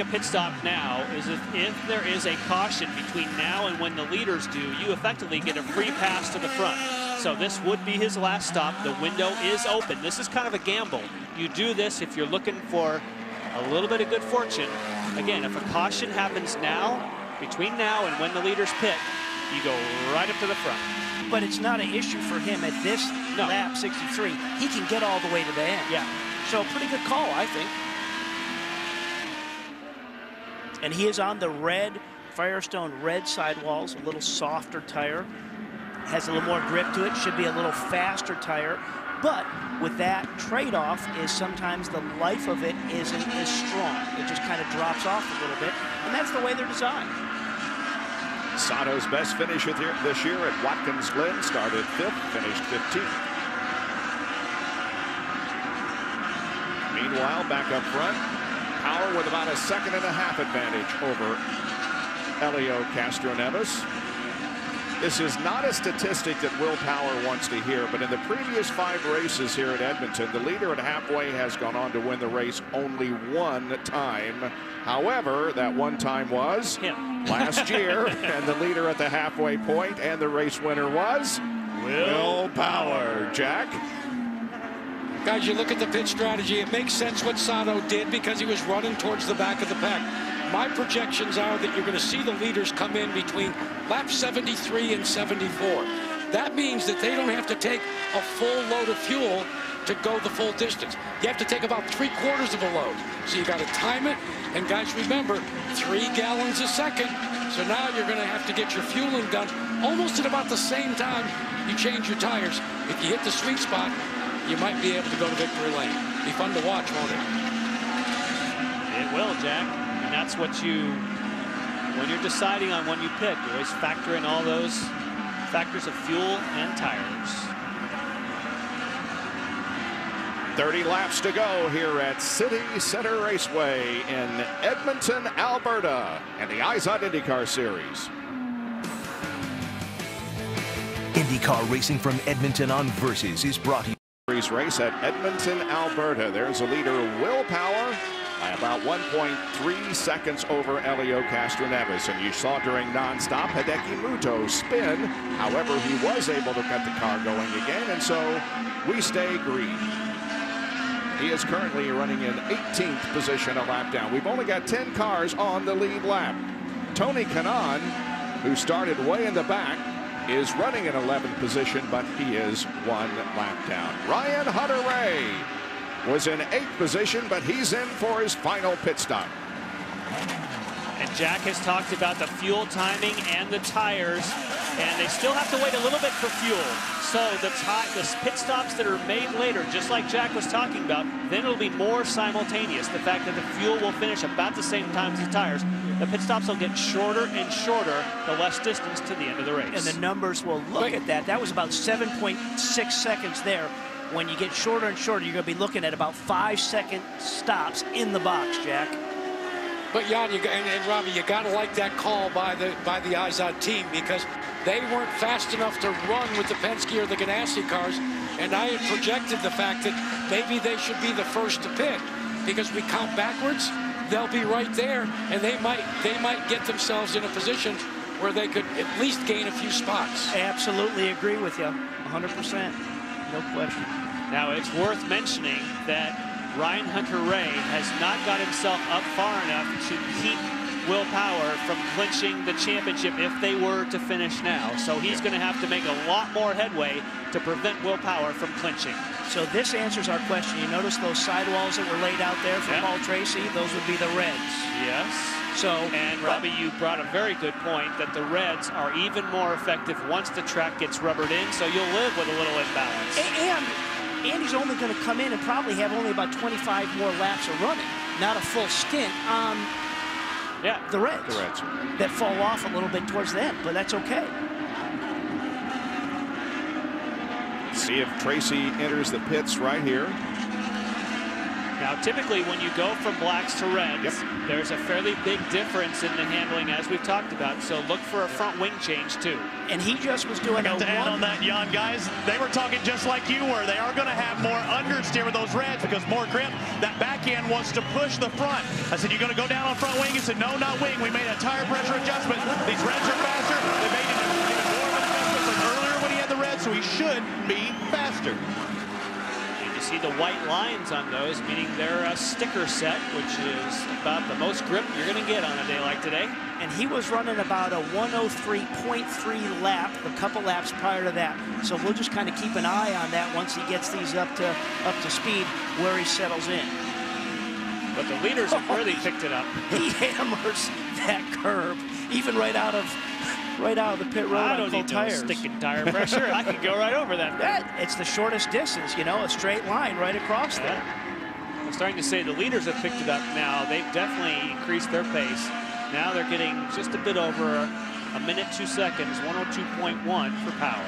A pit stop now is if there is a caution between now and when the leaders do, you effectively get a free pass to the front. So this would be his last stop. The window is open. This is kind of a gamble. You do this if you're looking for a little bit of good fortune. Again, if a caution happens now, between now and when the leaders pit, you go right up to the front. But it's not an issue for him at this lap 63. He can get all the way to the end. Yeah. So pretty good call, I think. And he is on the red Firestone red sidewalls, a little softer tire. Has a little more grip to it, should be a little faster tire. But with that trade-off is sometimes the life of it isn't as strong. It just kind of drops off a little bit, and that's the way they're designed. Sato's best finish this year at Watkins Glen, started 5th, finished 15th. Meanwhile, back up front, Power with about a 1.5 second advantage over Helio Castroneves. This is not a statistic that Will Power wants to hear, but in the previous 5 races here at Edmonton, the leader at halfway has gone on to win the race only 1 time. However, that 1 time was last year, and the leader at the halfway point and the race winner was Will Power. Jack? Guys, you look at the pit strategy, it makes sense what Sato did because he was running towards the back of the pack. My projections are that you're going to see the leaders come in between lap 73 and 74. That means that they don't have to take a full load of fuel to go the full distance. You have to take about 3/4 of a load. So you got to time it. And guys, remember, 3 gallons a second. So now you're going to have to get your fueling done almost at about the same time you change your tires. If you hit the sweet spot, you might be able to go to victory lane. Be fun to watch, won't it? It will, Jack. And that's what when you're deciding on when you pit, you always factor in all those factors of fuel and tires. 30 laps to go here at City Centre Raceway in Edmonton, Alberta, and the IZOD IndyCar Series. IndyCar racing from Edmonton on Versus is brought to you. Race at Edmonton, Alberta. There's a leader, Will Power, by about 1.3 seconds over Helio Castroneves. And you saw during nonstop Hideki Muto spin. However, he was able to get the car going again, and so we stay green. He is currently running in 18th position a lap down. We've only got 10 cars on the lead lap. Tony Kanaan, who started way in the back, is running in 11th position, but he is 1 lap down. Ryan Hunter-Reay was in 8th position, but he's in for his final pit stop. And Jack has talked about the fuel timing and the tires, and they still have to wait a little bit for fuel. So the pit stops that are made later, just like Jack was talking about, then it'll be more simultaneous. The fact that the fuel will finish about the same time as the tires. The pit stops will get shorter and shorter the less distance to the end of the race. And the numbers will look at that. That was about 7.6 seconds there. When you get shorter and shorter, you're going to be looking at about 5-second stops in the box, Jack. But Jan, and Robbie, you got to like that call by the IZOD team, because they weren't fast enough to run with the Penske or the Ganassi cars, and I had projected the fact that maybe they should be the first to pit, because we count backwards, they'll be right there, and they might get themselves in a position where they could at least gain a few spots. I absolutely agree with you, 100%, no question. Now it's worth mentioning that Ryan Hunter-Reay has not got himself up far enough to keep Will Power from clinching the championship if they were to finish now. So he's going to have to make a lot more headway to prevent Will Power from clinching. So this answers our question. You notice those sidewalls that were laid out there for Paul Tracy? Those would be the reds. Yes. So, and Robbie, you brought a very good point that the reds are even more effective once the track gets rubbered in, so you'll live with a little imbalance. And Andy's only going to come in and probably have only about 25 more laps of running, not a full stint on the reds that fall off a little bit towards the end, but that's okay. See if Tracy enters the pits right here. Now Now, typically, when you go from blacks to reds, there's a fairly big difference in the handling, as we've talked about. So look for a front wing change, too. And he just was doing to add on that, Jan, guys, they were talking just like you were. They are going to have more understeer with those reds because more grip. That back end wants to push the front. I said, you're going to go down on front wing? He said, no, not wing. We made a tire pressure adjustment. These reds are faster. They made even more of an adjustment from earlier when he had the reds, so he should be faster. See the white lines on those, meaning they're a sticker set, which is about the most grip you're going to get on a day like today. And he was running about a 103.3 lap, a couple laps prior to that. So we'll just kind of keep an eye on that once he gets these up to speed, where he settles in. But the leaders have really picked it up. He hammers that curb, even right out of the pit road. I don't need no sticking tire pressure. I can go right over that. It's the shortest distance, you know, a straight line right across there. I'm starting to say the leaders have picked it up now. They've definitely increased their pace. Now they're getting just a bit over a minute, 2 seconds, 102.1 for power.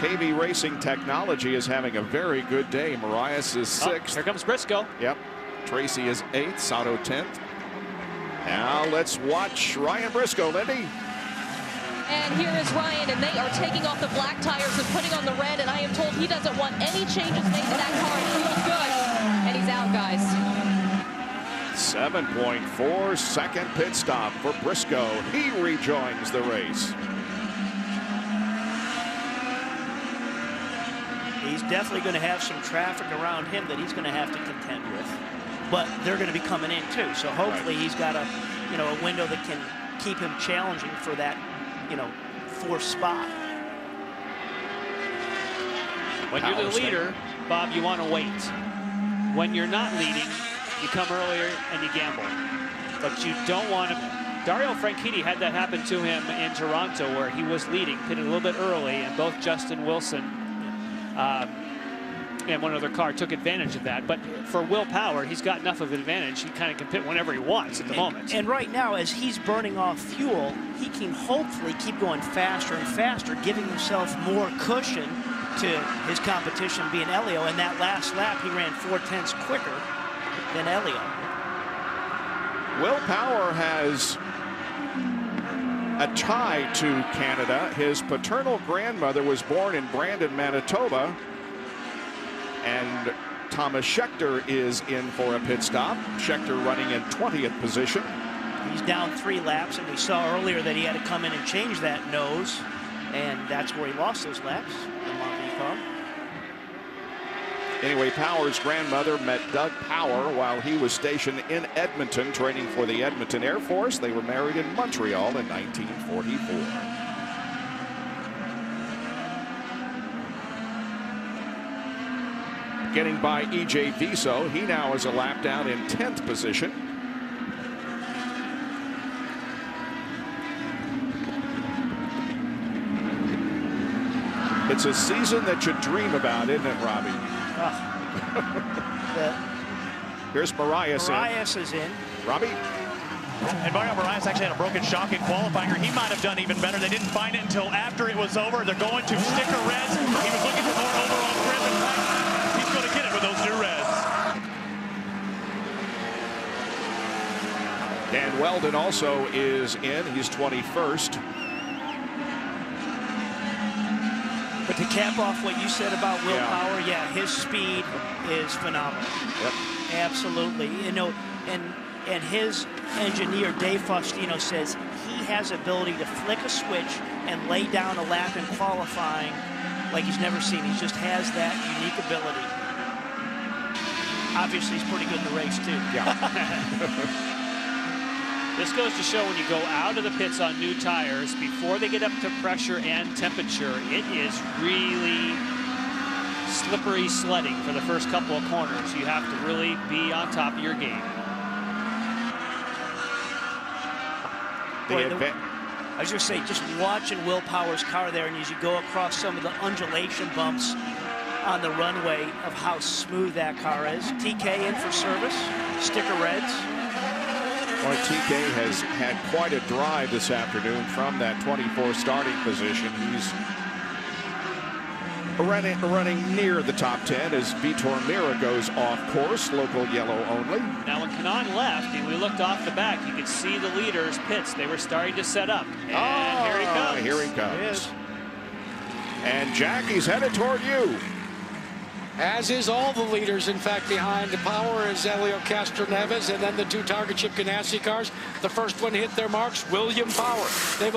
KB Racing Technology is having a very good day. Marias is 6th. Here comes Briscoe. Yep. Tracy is 8th. Sato 10th. Now let's watch Ryan Briscoe, Lindy. And here is Ryan, and they are taking off the black tires and putting on the red, and I am told he doesn't want any changes made to that car. It feels good, and he's out, guys. 7.4 second pit stop for Briscoe. He rejoins the race. He's definitely going to have some traffic around him that he's going to have to contend with. But they're going to be coming in too, so hopefully he's got a window that can keep him challenging for that, 4th spot. When you're the leader, Bob, you want to wait. When you're not leading, you come earlier and you gamble. But you don't want to. Dario Franchitti had that happen to him in Toronto, where he was leading, pitted a little bit early, and both Justin Wilson and one other car took advantage of that. But for Will Power, he's got enough of an advantage. He kind of can pit whenever he wants at the moment. And right now, as he's burning off fuel, he can hopefully keep going faster and faster, giving himself more cushion to his competition being Elio. And that last lap, he ran 4/10 quicker than Elio. Will Power has a tie to Canada. His paternal grandmother was born in Brandon, Manitoba. And Thomas Schechter is in for a pit stop. Schechter running in 20th position. He's down 3 laps, and we saw earlier that he had to come in and change that nose, and that's where he lost those laps. Anyway, Power's grandmother met Doug Power while he was stationed in Edmonton training for the Edmonton Air Force. They were married in Montreal in 1944. Getting by E.J. Viso. He now is a lap down in 10th position. It's a season that you dream about, isn't it, Robbie? Here's Marias in. Marias is in. Robbie? And Mario Marias actually had a broken shock in qualifying. He might have done even better. They didn't find it until after it was over. They're going to sticker reds. He was looking for more overall grip. In fact, he's going to get it with those new reds. Dan Weldon also is in. He's 21st. But to cap off what you said about Will Power, his speed is phenomenal. Yep. Absolutely. And his engineer, Dave Faustino, says he has ability to flick a switch and lay down a lap in qualifying like he's never seen. He just has that unique ability. Obviously, he's pretty good in the race, too. Yeah. This goes to show when you go out of the pits on new tires, before they get up to pressure and temperature, it is really slippery sledding for the first couple of corners. You have to really be on top of your game. Boy, I was going to say, just watching Will Power's car there, and as you go across some of the undulation bumps on the runway of how smooth that car is. TK in for service, sticker reds. Boy, TK has had quite a drive this afternoon from that 24 starting position. He's running near the top 10 as Vitor Mira goes off course, local yellow only. Now when Kanan left and we looked off the back, you could see the leaders' pits. They were starting to set up. And here he comes. Here he comes. And Jackie's headed toward you. As is all the leaders, in fact, behind the power is Helio Castroneves, and then the two Target Chip Ganassi cars. The first one hit their marks, William Power. They've